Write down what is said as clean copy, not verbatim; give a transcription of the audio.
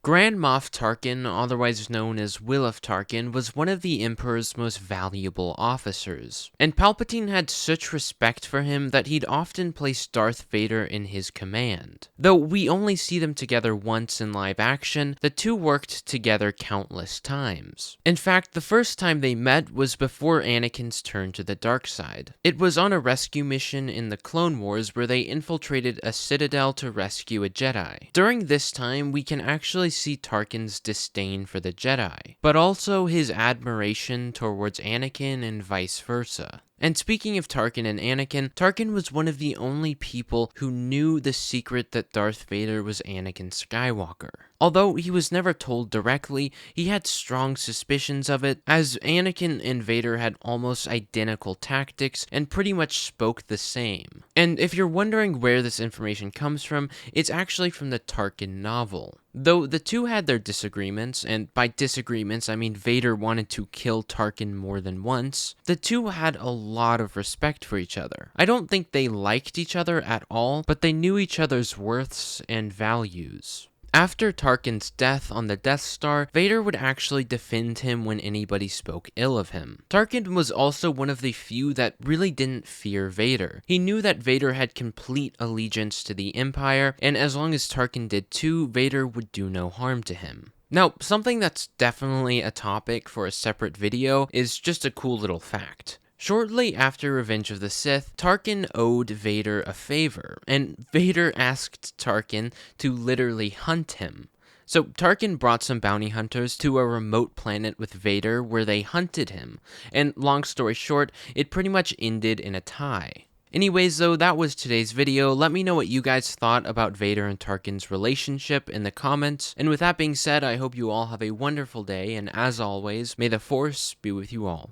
Grand Moff Tarkin, otherwise known as Will of Tarkin, was one of the Emperor's most valuable officers, and Palpatine had such respect for him that he'd often place Darth Vader in his command. Though we only see them together once in live action, the two worked together countless times. In fact, the first time they met was before Anakin's turn to the dark side. It was on a rescue mission in the Clone Wars where they infiltrated a citadel to rescue a Jedi. During this time, we can actually see Tarkin's disdain for the Jedi, but also his admiration towards Anakin and vice versa. And speaking of Tarkin and Anakin, Tarkin was one of the only people who knew the secret that Darth Vader was Anakin Skywalker. Although he was never told directly, he had strong suspicions of it, as Anakin and Vader had almost identical tactics and pretty much spoke the same. And if you're wondering where this information comes from, it's actually from the Tarkin novel. Though the two had their disagreements, and by disagreements I mean Vader wanted to kill Tarkin more than once, the two had a lot of respect for each other. I don't think they liked each other at all, but they knew each other's worths and values. After Tarkin's death on the Death Star, Vader would actually defend him when anybody spoke ill of him. Tarkin was also one of the few that really didn't fear Vader. He knew that Vader had complete allegiance to the Empire, and as long as Tarkin did too, Vader would do no harm to him. Now, something that's definitely a topic for a separate video is just a cool little fact. Shortly after Revenge of the Sith, Tarkin owed Vader a favor, and Vader asked Tarkin to literally hunt him. So Tarkin brought some bounty hunters to a remote planet with Vader where they hunted him, and long story short, it pretty much ended in a tie. Anyways though, that was today's video. Let me know what you guys thought about Vader and Tarkin's relationship in the comments, and with that being said, I hope you all have a wonderful day, and as always, may the Force be with you all.